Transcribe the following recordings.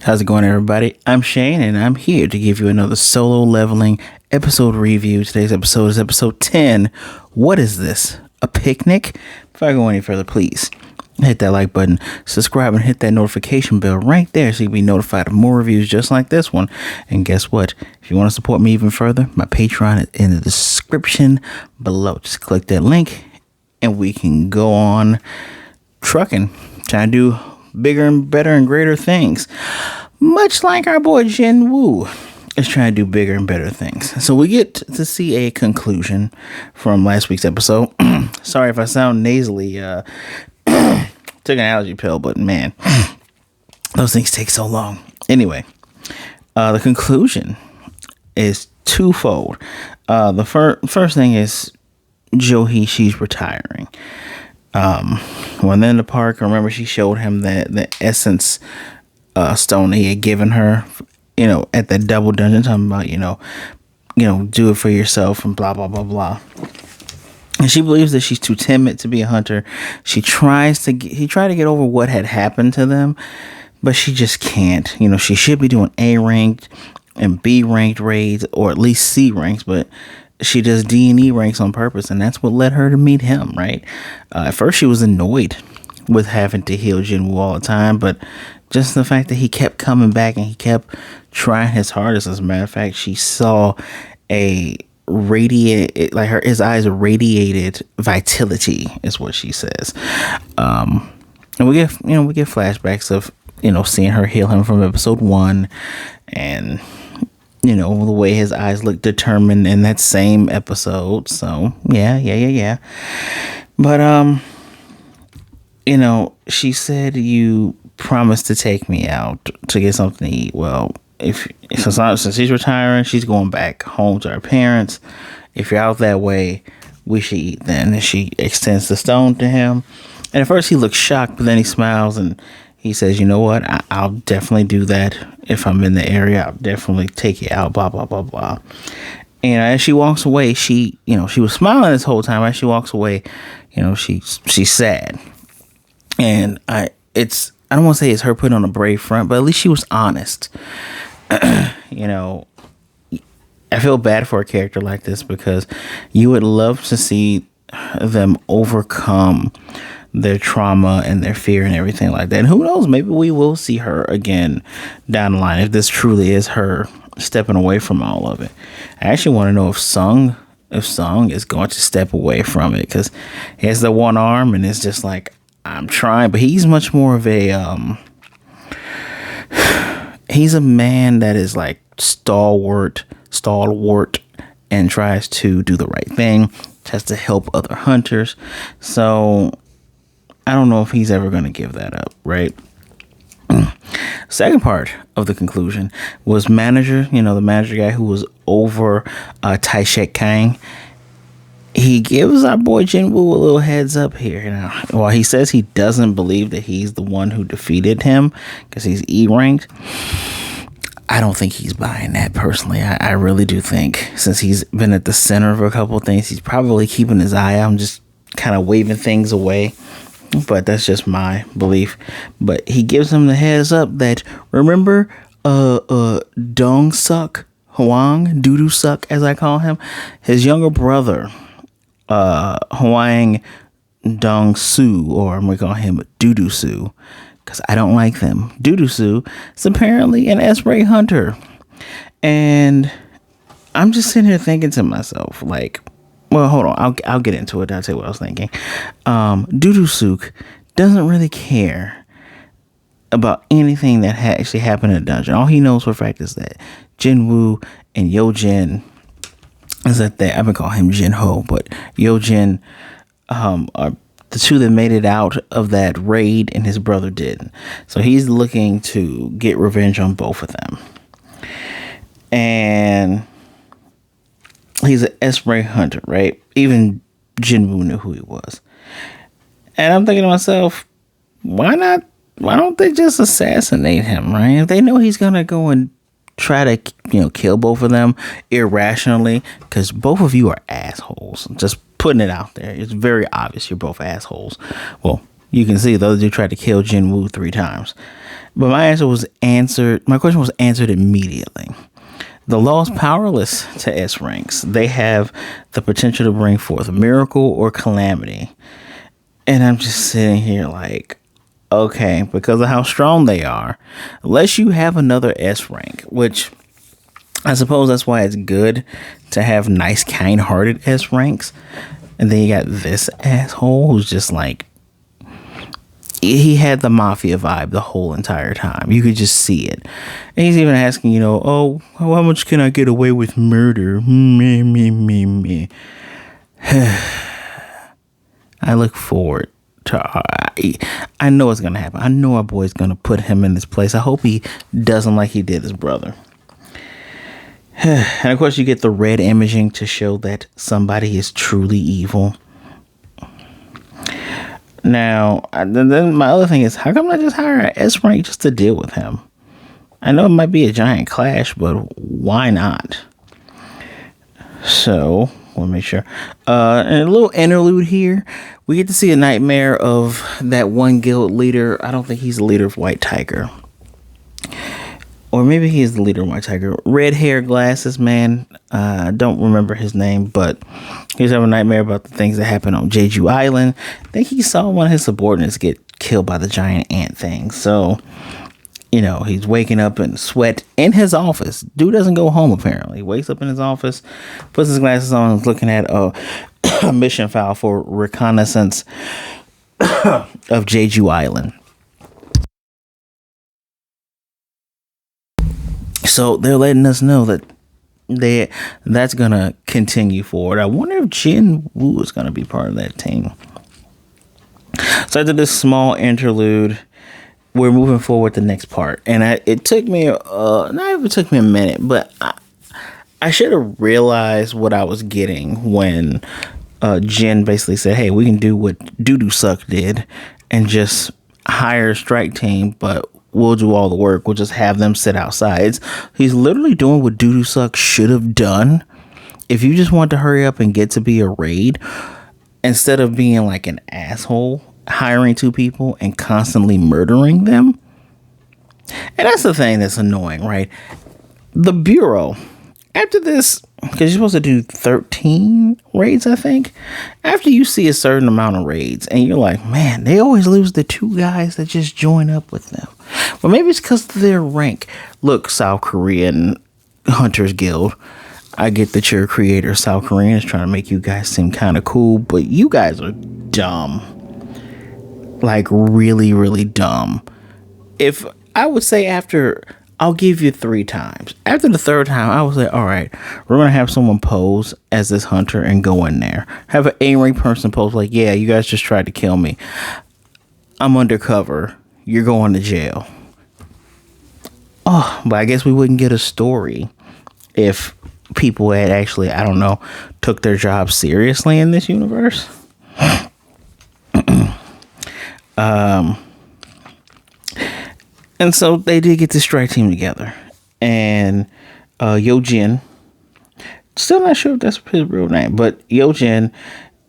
How's it going, everybody? I'm Shane, and I'm here to give you another solo leveling episode review. Today's episode is episode 10. What is this? A picnic? Before I go any further, please hit that like button, subscribe, and hit that notification bell right there so you'll be notified of more reviews just like this one. And guess what? If you want to support me even further, my Patreon is in the description below. Just click that link, and we can go on trucking, trying to do bigger and better and greater things, much like our boy Jinwoo is trying to do bigger and better things. So we get to see a conclusion from last week's episode. Sorry if I sound nasally. Took an allergy pill, but man, those things take so long. Anyway, the conclusion is twofold. The first thing is Joo-hee, she's retiring. When they're in the park, remember she showed him the essence stone he had given her, at that double dungeon, talking about, do it for yourself and blah, blah, blah, blah. And she believes that she's too timid to be a hunter. He tried to get over what had happened to them, but she just can't. She should be doing A ranked and B ranked raids, or at least C ranks, but she does D and E ranks on purpose, and that's what led her to meet him, right? At first, she was annoyed with having to heal Jinwoo all the time, but just the fact that he kept coming back and he kept trying his hardest. As a matter of fact, she saw his eyes radiated vitality, is what she says. And we get flashbacks of seeing her heal him from episode 1, and the way his eyes look determined in that same episode. So yeah. But she said, you promised to take me out to get something to eat. Well, since she's retiring, she's going back home to her parents. If you're out that way, we should eat then. And she extends the stone to him. And at first he looks shocked, but then he smiles and he says, you know what? I'll definitely do that. If I'm in the area, I'll definitely take you out, blah, blah, blah, blah. And as she walks away, she was smiling this whole time. As she walks away, she's sad. And I don't want to say it's her putting on a brave front, but at least she was honest. I feel bad for a character like this, because you would love to see them overcome their trauma and their fear and everything like that. And who knows, maybe we will see her again down the line if this truly is her stepping away from all of it. I actually want to know if Sung is going to step away from it, because he has the one arm and it's just like, I'm trying, but he's much more of a he's a man that is like stalwart, and tries to do the right thing, tries to help other hunters. So I don't know if he's ever going to give that up, right? Second part of the conclusion was manager, the manager guy who was over Taishek Kang. He gives our boy Jinwoo a little heads up here. While he says he doesn't believe that he's the one who defeated him because he's E ranked, I don't think he's buying that personally. I really do think, since he's been at the center of a couple of things, he's probably keeping his eye out and just kind of waving things away. But that's just my belief. But he gives him the heads up that, remember, Dongsoo, Hwang Dongsoo, as I call him, his younger brother, Hwang Dongsoo, or I'm gonna call him Dongsoo, because I don't like them. Dongsoo is apparently an S-ray hunter, and I'm just sitting here thinking to myself, like, well, hold on, I'll get into it. I'll tell you what I was thinking. Dongsoo doesn't really care about anything that actually happened in the dungeon. All he knows for a fact is that Jinwoo and Yo-jin, is that I've been calling him Jin-ho, but Yo-jin are the two that made it out of that raid, and his brother didn't. So he's looking to get revenge on both of them. And he's an S-ray hunter, right? Even Jinwoo knew who he was. And I'm thinking to myself, why not? Why don't they just assassinate him, right? If they know he's going to go and try to, kill both of them irrationally, because both of you are assholes. Just putting it out there. It's very obvious you're both assholes. Well, you can see the other dude tried to kill Jinwoo 3 times. But my question was answered immediately. The law is powerless to S ranks. They have the potential to bring forth a miracle or calamity. And I'm just sitting here like, okay, because of how strong they are, unless you have another S rank, which I suppose that's why it's good to have nice, kind-hearted S ranks. And then you got this asshole who's just like, he had the mafia vibe the whole entire time. You could just see it. And he's even asking, oh, how much can I get away with murder? Me. I look forward to, I know it's going to happen. I know our boy's going to put him in this place. I hope he doesn't like he did his brother. And of course you get the red imaging to show that somebody is truly evil. Now, then my other thing is, how come not just hire an S rank just to deal with him? I know it might be a giant clash, but why not? So, let me make sure. And a little interlude here. We get to see a nightmare of that one guild leader. I don't think he's the leader of White Tiger. Or maybe he is the leader of White Tiger. Red hair, glasses, man. I don't remember his name, but he's having a nightmare about the things that happened on Jeju Island. I think he saw one of his subordinates get killed by the giant ant thing. So, he's waking up in sweat in his office. Dude doesn't go home, apparently. He wakes up in his office, puts his glasses on, and is looking at a mission file for reconnaissance of Jeju Island. So they're letting us know that that's going to continue forward. I wonder if Jin-woo is going to be part of that team. So after this small interlude, we're moving forward to the next part. And it took me, not even took me a minute, but I should have realized what I was getting when Jin basically said, hey, we can do what Doo-doo Suck did and just hire a strike team, but we'll do all the work. We'll just have them sit outside. He's literally doing what Doo-doo Suck should have done. If you just want to hurry up and get to be a raid, instead of being like an asshole, hiring two people and constantly murdering them. And that's the thing that's annoying, right? The Bureau, after this, because you're supposed to do 13 raids, I think. After you see a certain amount of raids and you're like, man, they always lose the two guys that just join up with them. Well, maybe it's because of their rank. Look, South Korean Hunters Guild, I get that you're a creator. South Korean is trying to make you guys seem kind of cool, but you guys are dumb. Like really, really dumb. If I would say I'll give you 3 times. After the 3rd time, I would say, all right, we're going to have someone pose as this hunter and go in there. Have an A-rank person pose like, yeah, you guys just tried to kill me. I'm undercover. You're going to jail. Oh, but I guess we wouldn't get a story if people had actually, I don't know, took their job seriously in this universe. And so they did get this strike team together. And Yo-jin, still not sure if that's his real name, but Yo-jin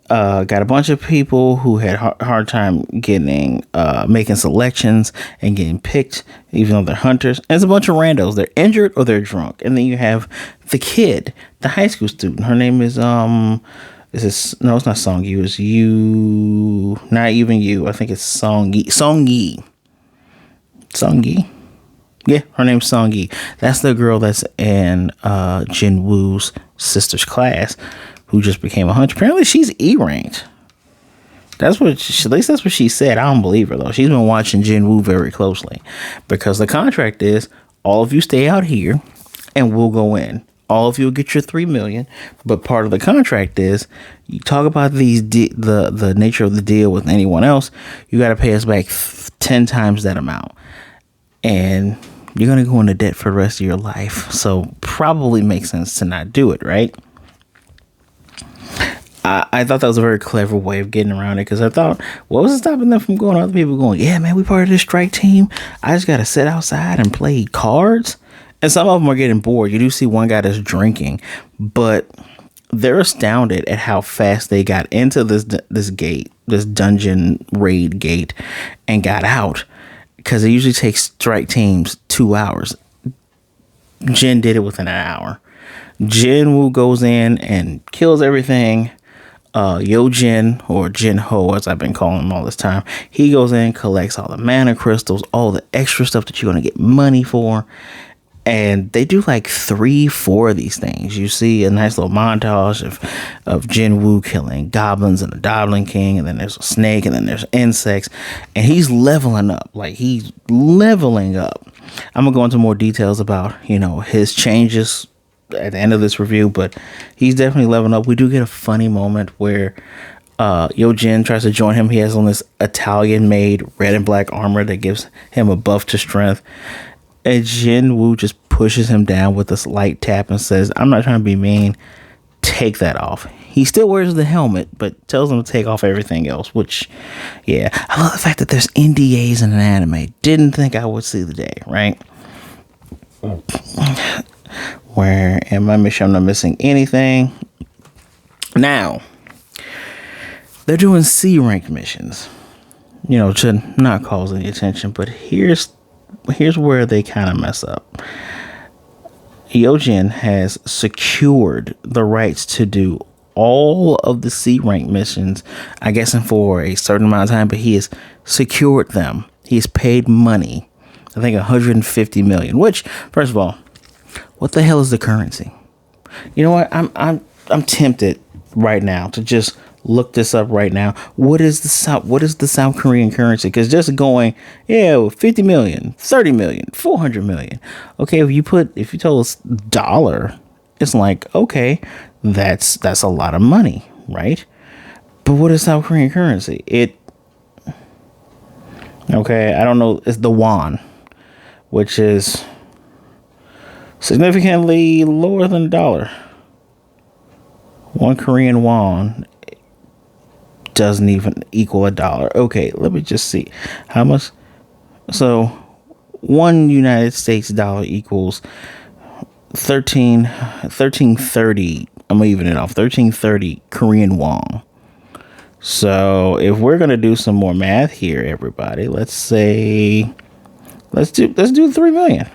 got a bunch of people who had hard time getting making selections and getting picked, even though they're hunters. And there's a bunch of randos. They're injured or they're drunk. And then you have the kid, the high school student. Her name is no, it's not Song-yi. It's you, not even you. I think it's Song-yi. Song-yi. Yeah, her name's Song-yi. That's the girl that's in Jinwoo's sister's class, who just became a hunter. Apparently, she's E-ranked. At least that's what she said. I don't believe her though. She's been watching Jinwoo very closely, because the contract is all of you stay out here, and we'll go in. All of you will get your 3 million, but part of the contract is you talk about the nature of the deal with anyone else. You got to pay us back 10 times that amount. And you're going to go into debt for the rest of your life. So probably makes sense to not do it, right? I thought that was a very clever way of getting around it, because I thought, what was stopping them from going to other people going, yeah, man, we part of this strike team. I just got to sit outside and play cards. And some of them are getting bored. You do see one guy that's drinking, but they're astounded at how fast they got into this gate, this dungeon raid gate, and got out. because it usually takes strike teams 2 hours. Jin did it within an hour. Jinwoo goes in and kills everything. Jin, or Jin-ho, as I've been calling him all this time, he goes in, collects all the mana crystals, all the extra stuff that you're going to get money for. And they do like 3-4 of these things. You see a nice little montage of Jinwoo killing goblins and the Goblin King, and then there's a snake, and then there's insects, and he's leveling up. Like, he's leveling up. I'm gonna go into more details about, you know, his changes at the end of this review, but he's definitely leveling up. We do get a funny moment where Jin tries to join him. He has on this Italian-made red and black armor that gives him a buff to strength. And Jinwoo just pushes him down with a light tap and says, I'm not trying to be mean. Take that off. He still wears the helmet, but tells him to take off everything else, which, yeah. I love the fact that there's NDAs in an anime. Didn't think I would see the day, right? Where am I? Make sure I'm not missing anything. Now, they're doing C-rank missions. You know, to not cause any attention, but here's where they kind of mess up. Jin has secured the rights to do all of the C-rank missions, I guess, for a certain amount of time, but he has secured them. He's paid money, I think 150 million, which, first of all, what the hell is the currency? You know what? I'm tempted right now to just look this up right now. What is the South Korean currency? Because just going, 50 million, 30 million, 400 million. Okay, if you tell us dollar, it's like, okay, that's a lot of money, right? But what is South Korean currency? Okay, I don't know. It's the won, which is significantly lower than a dollar. 1 Korean won doesn't even equal a dollar. Okay, let me just see how much. So 1 United States dollar equals 1330. I'm leaving it off. 1330 Korean won. So if we're gonna do some more math here, everybody, let's do 3 million.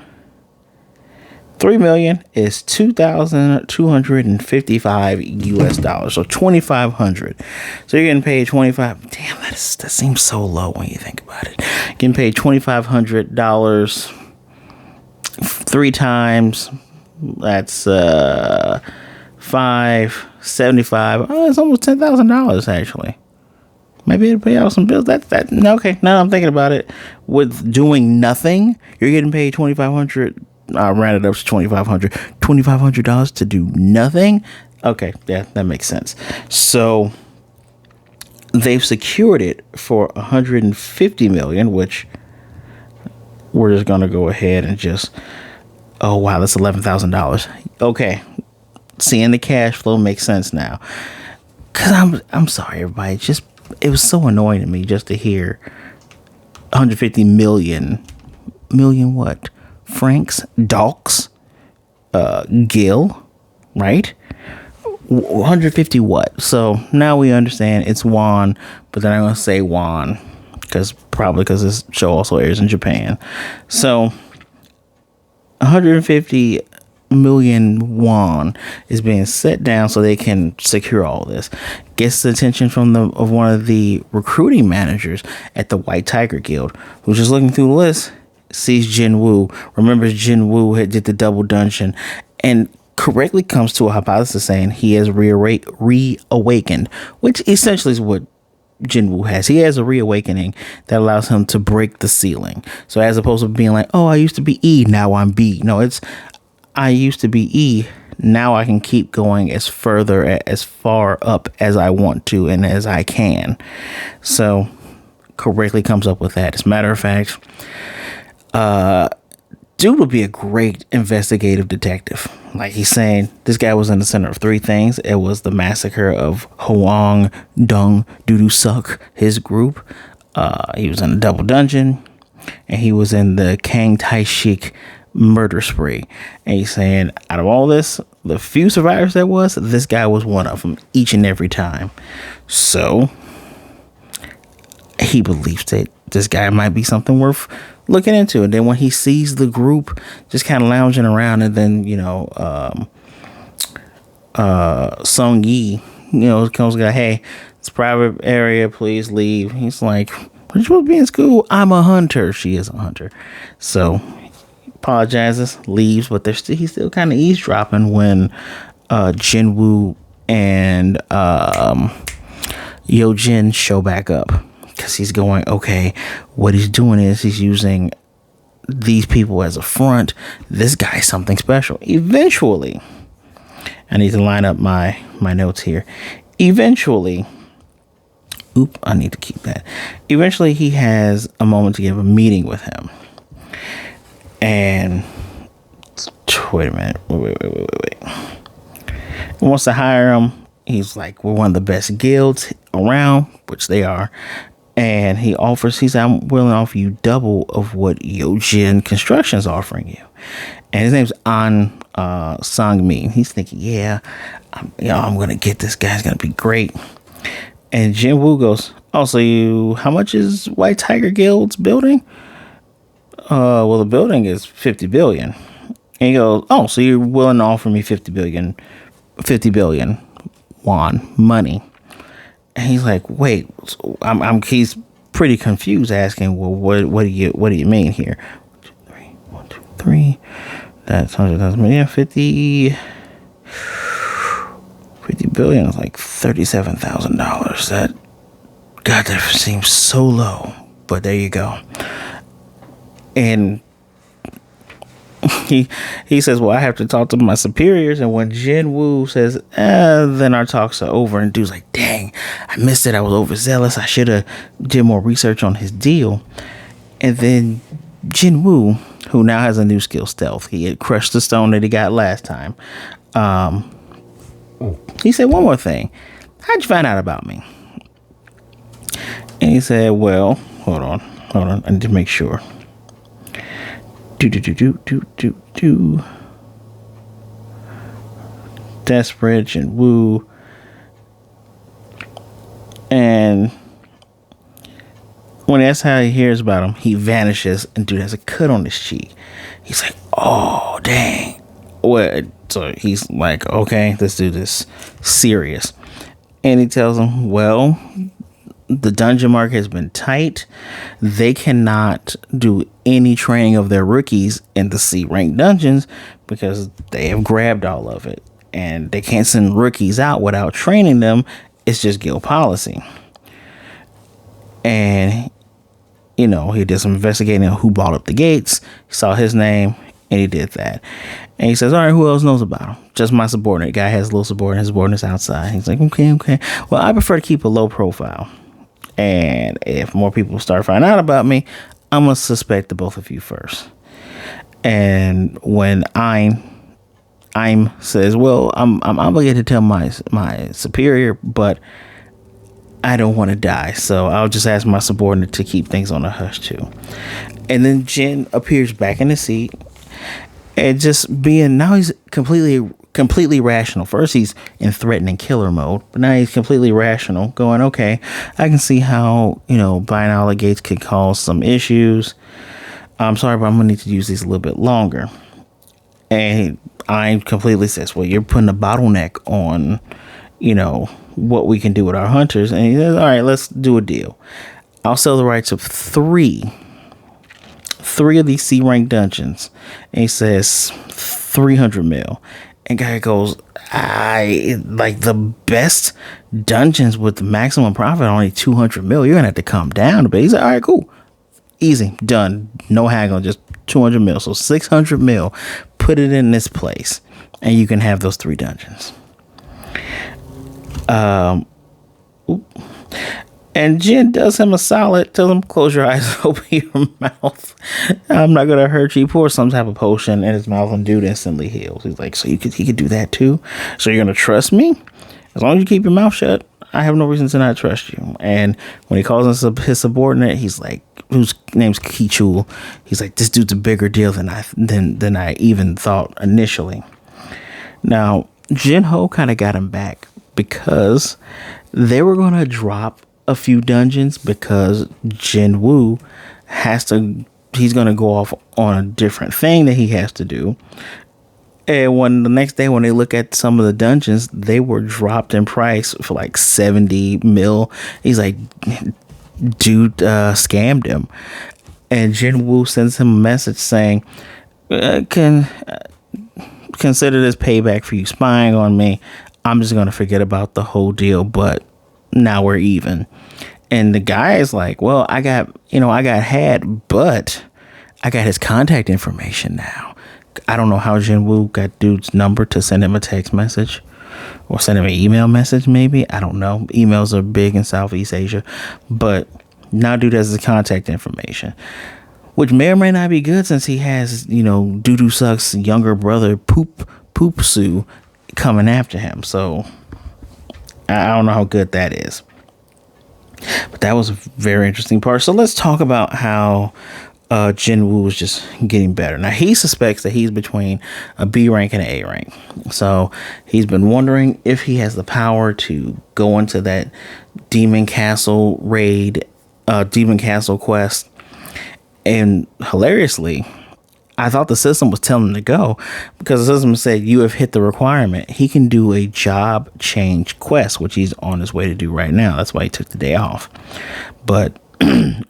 3 million is $2,255 US dollars, so 2,500. So you're getting paid 25. Damn, that seems so low when you think about it. Getting paid $2,500 3 times. That's $575. Oh, it's almost $10,000 actually. Maybe it'll pay out some bills. Okay. Now I'm thinking about it. With doing nothing, you're getting paid $2,500. I rounded up to $2,500 to do nothing. Okay, yeah, that makes sense. So they've secured it for 150 million, which we're just gonna go ahead and just, oh wow, that's $11,000. Okay, seeing the cash flow makes sense now. Cause I'm sorry, everybody. It was so annoying to me just to hear 150 million what? Francs, Dalks, Gil, right? 150 what? So now we understand it's won, but then I'm going to say won because this show also airs in Japan. So 150 million won is being set down so they can secure all this. Gets the attention of one of the recruiting managers at the White Tiger Guild, who's just looking through the list. Sees Jinwoo, remembers Jinwoo did the double dungeon, and correctly comes to a hypothesis saying he has reawakened, which essentially is what Jinwoo has. He has a reawakening that allows him to break the ceiling. So as opposed to being like, oh, I used to be E, now I'm B. No, it's I used to be E, now I can keep going as far up as I want to and as I can. So correctly comes up with that. As a matter of fact, dude would be a great investigative detective. Like he's saying, this guy was in the center of 3 things. It was the massacre of Hwang Dongsoo, his group. He was in a double dungeon, and he was in the Kang Tai-shik murder spree. And he's saying, out of all this, the few survivors there was, this guy was one of them each and every time. So he believes that this guy might be something worth looking into it. Then when he sees the group just kind of lounging around, and then Sung Yi, comes and goes, hey, it's a private area, please leave. He's like, we're supposed to be in school. I'm a hunter. She is a hunter. So apologizes, leaves, but he's still kind of eavesdropping when Jinwoo and Yo Jin show back up, because he's going, okay, what he's doing is he's using these people as a front. This guy's something special. Eventually, I need to line up my notes here. Eventually, I need to keep that. Eventually, he has a moment to give a meeting with him. And wait a minute. Wait. He wants to hire him. He's like, we're one of the best guilds around, which they are. And he says, I'm willing to offer you double of what Yojin Construction is offering you. And his name's Sang-mi. He's thinking, I'm going to get this guy. It's going to be great. And Jinwoo goes, so how much is White Tiger Guild's building? Well, the building is 50 billion. And he goes, so you're willing to offer me 50 billion won money. And he's like, wait, he's pretty confused, asking, well, what do you mean here? 1, 2, 3. That's 100,000. Yeah, 50 billion is like $37,000. That seems so low, but there you go. And he says, well, I have to talk to my superiors. And when Jinwoo says, then our talks are over, and dude's like, dang, I missed it. I was overzealous. I should have did more research on his deal. And then Jinwoo, who now has a new skill, stealth. He had crushed the stone that he got last time. He said, one more thing. How'd you find out about me? And he said, well, hold on. I need to make sure. Desperate and Woo. And when that's how he hears about him, he vanishes, and dude has a cut on his cheek. He's like, oh, dang. What? So he's like, okay, let's do this serious. And he tells him, well, the dungeon market has been tight. They cannot do any training of their rookies in the C-rank dungeons because they have grabbed all of it. And they can't send rookies out without training them. It's just guild policy. And, he did some investigating on who bought up the gates. He saw his name, and he did that. And he says, all right, who else knows about him? Just my subordinate. Guy has a little subordinate. His subordinate's outside. He's like, okay. Well, I prefer to keep a low profile. And if more people start finding out about me, I'm going to suspect the both of you first. And when I'm says, well, I'm obligated to tell my superior, but I don't want to die, so I'll just ask my subordinate to keep things on the hush too. And then Jin appears back in the seat, and now he's completely rational. First he's in threatening killer mode, but now he's completely rational, going, okay, I can see how buying all the gates could cause some issues. I'm sorry, but I'm gonna need to use these a little bit longer. And I completely says, well, you're putting a bottleneck on what we can do with our hunters. And he says, all right, let's do a deal. I'll sell the rights of three of these C-rank dungeons. And he says 300 mil. And guy goes, I like the best dungeons with the maximum profit only 200 mil. You're gonna have to come down a bit. He's like, all right, cool, easy, done, no haggling, just 200 mil. So 600 mil, put it in this place, and you can have those 3 dungeons. And Jin does him a solid, tells him, close your eyes, open your mouth. I'm not going to hurt you. He pours some type of potion in his mouth, and dude instantly heals. He's like, so he could do that too? So you're going to trust me? As long as you keep your mouth shut, I have no reason to not trust you. And when he calls his subordinate, he's like, whose name's Ki-chul, he's like, this dude's a bigger deal than I even thought initially. Now, Jin-ho kind of got him back because they were going to drop a few dungeons because Jinwoo has to he's going to go off on a different thing that he has to do. And when the next day, when they look at some of the dungeons, they were dropped in price for like 70 mil. He's like, dude scammed him. And Jinwoo sends him a message saying, can consider this payback for you spying on me. I'm just going to forget about the whole deal, but now we're even. And the guy is like, well, I got had, but I got his contact information now. I don't know how Jinwoo got dude's number to send him a text message or send him an email message. Maybe, I don't know. Emails are big in Southeast Asia, but now dude has his contact information, which may or may not be good since he has, Doo-doo Suck's younger brother, Poop Sue, coming after him. So I don't know how good that is. But that was a very interesting part. So let's talk about how Jinwoo was just getting better. Now, he suspects that he's between a B rank and an A rank. So he's been wondering if he has the power to go into that Demon Castle raid, Demon Castle quest. And hilariously, I thought the system was telling him to go because the system said you have hit the requirement. He can do a job change quest, which he's on his way to do right now. That's why he took the day off. But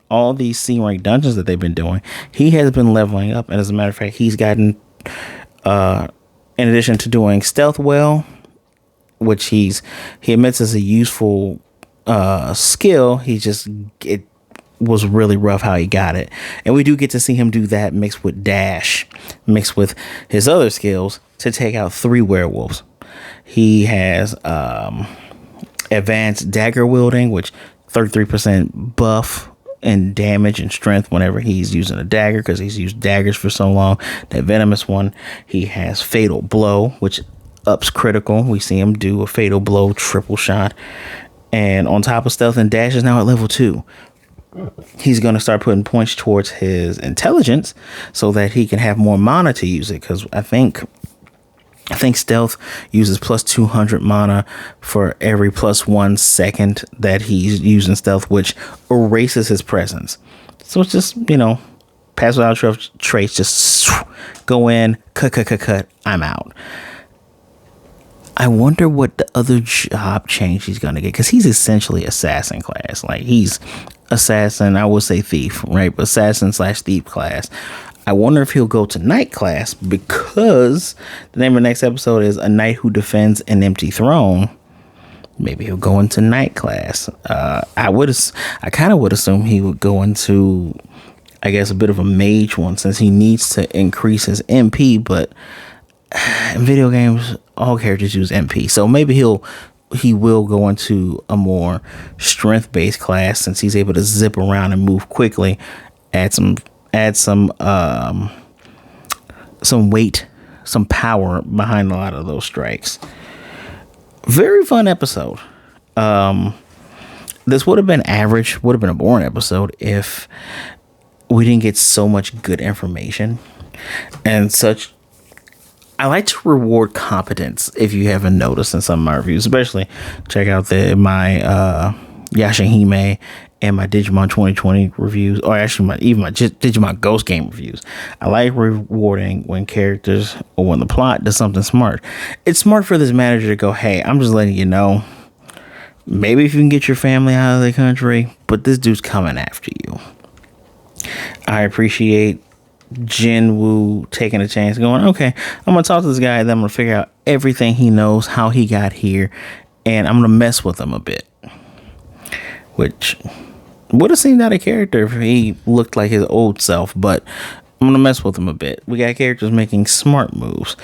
all these C rank dungeons that they've been doing, he has been leveling up. And as a matter of fact, he's gotten, in addition to doing stealth well, which he admits is a useful skill, it was really rough how he got it. And we do get to see him do that mixed with dash, mixed with his other skills to take out 3 werewolves. He has advanced dagger wielding, which 33% buff and damage and strength whenever he's using a dagger, because he's used daggers for so long. That venomous one. He has fatal blow, which ups critical. We see him do a fatal blow triple shot. And on top of stealth and dash is now at level 2. He's going to start putting points towards his intelligence so that he can have more mana to use it, because I think stealth uses plus 200 mana for every plus 1 second that he's using stealth, which erases his presence. So it's just, pass without trace, just go in, cut, I'm out. I wonder what the other job change he's going to get, because he's essentially assassin class. Like, he's assassin, I would say thief, right? But assassin/thief class. I wonder if he'll go to knight class, because the name of the next episode is A Knight Who Defends an Empty Throne. Maybe he'll go into knight class. I kind of would assume he would go into, I guess, a bit of a mage one, since he needs to increase his MP. But in video games, all characters use MP, so maybe he will go into a more strength-based class, since he's able to zip around and move quickly, add some weight, some power behind a lot of those strikes. Very fun episode. This would have been average, would have been a boring episode if we didn't get so much good information and such. I like to reward competence, if you haven't noticed in some of my reviews, especially check out my Yashahime and my Digimon 2020 reviews, or actually my Digimon Ghost Game reviews. I like rewarding when characters or when the plot does something smart. It's smart for this manager to go, hey, I'm just letting you know, maybe if you can get your family out of the country, but this dude's coming after you. I appreciate Jinwoo taking a chance, going, okay, I'm gonna talk to this guy, then I'm gonna figure out everything he knows, how he got here, and I'm gonna mess with him a bit, which would have seemed out of character if he looked like his old self, but I'm gonna mess with him a bit. We got characters making smart moves,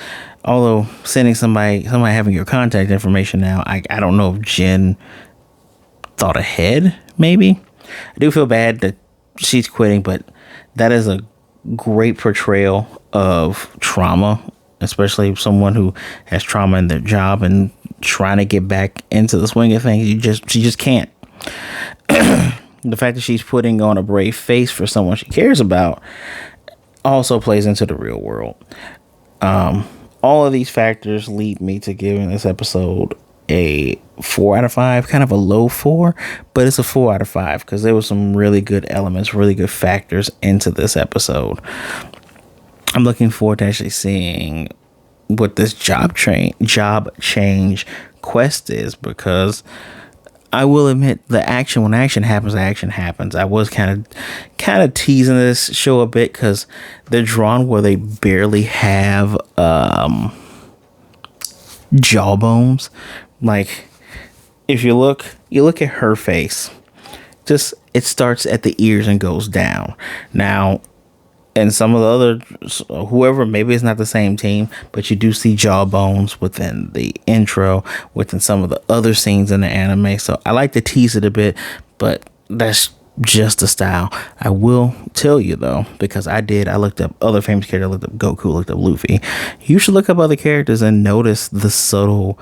although sending somebody having your contact information now, I don't know if Jin thought ahead. Maybe I do feel bad that she's quitting, but that is a great portrayal of trauma, especially someone who has trauma in their job and trying to get back into the swing of things. She just can't. The fact that she's putting on a brave face for someone she cares about also plays into the real world. All of these factors lead me to giving this episode a 4 out of 5, kind of a low 4, but it's a 4 out of 5 because there were some really good elements, really good factors into this episode. I'm looking forward to actually seeing what this job change quest is, because I will admit when action happens. I was kind of teasing this show a bit because they're drawn where they barely have jawbones. Like, if you look at her face, just it starts at the ears and goes down. Now, and some of the other, whoever, maybe it's not the same team, but you do see jawbones within the intro, within some of the other scenes in the anime. So I like to tease it a bit, but that's just the style. I will tell you though, because I looked up other famous characters. I looked up Goku, looked up Luffy. You should look up other characters and notice the subtle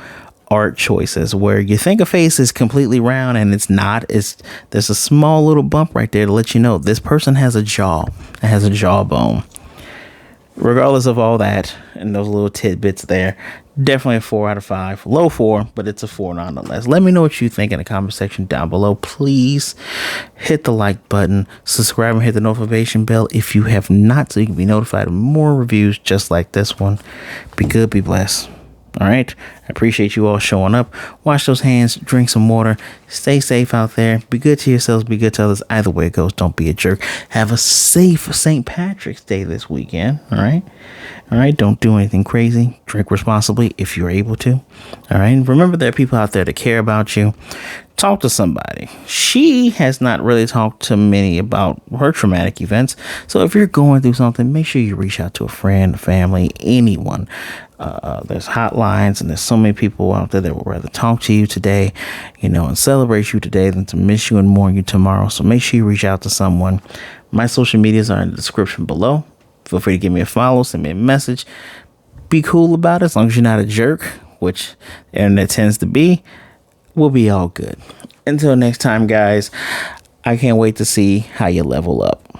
art choices where you think a face is completely round and it's not. There's a small little bump right there to let you know this person has a jawbone. Regardless of all that and those little tidbits there, definitely a 4 out of 5. Low 4, but it's a 4 nonetheless. Let me know what you think in the comment section down below. Please hit the like button, subscribe, and hit the notification bell if you have not, so you can be notified of more reviews just like this one. Be good, be blessed. All right. I appreciate you all showing up. Wash those hands, drink some water, stay safe out there. Be good to yourselves, be good to others. Either way it goes, don't be a jerk. Have a safe St. Patrick's Day this weekend. All right. All right. Don't do anything crazy. Drink responsibly if you're able to. All right. Remember, there are people out there that care about you. Talk to somebody. She has not really talked to many about her traumatic events. So if you're going through something, make sure you reach out to a friend, family, anyone. There's hotlines, and there's so many people out there that would rather talk to you today, and celebrate you today than to miss you and mourn you tomorrow. So make sure you reach out to someone. My social medias are in the description below. Feel free to give me a follow, send me a message. Be cool about it as long as you're not a jerk, which the internet tends to be. We'll be all good. Until next time, guys, I can't wait to see how you level up.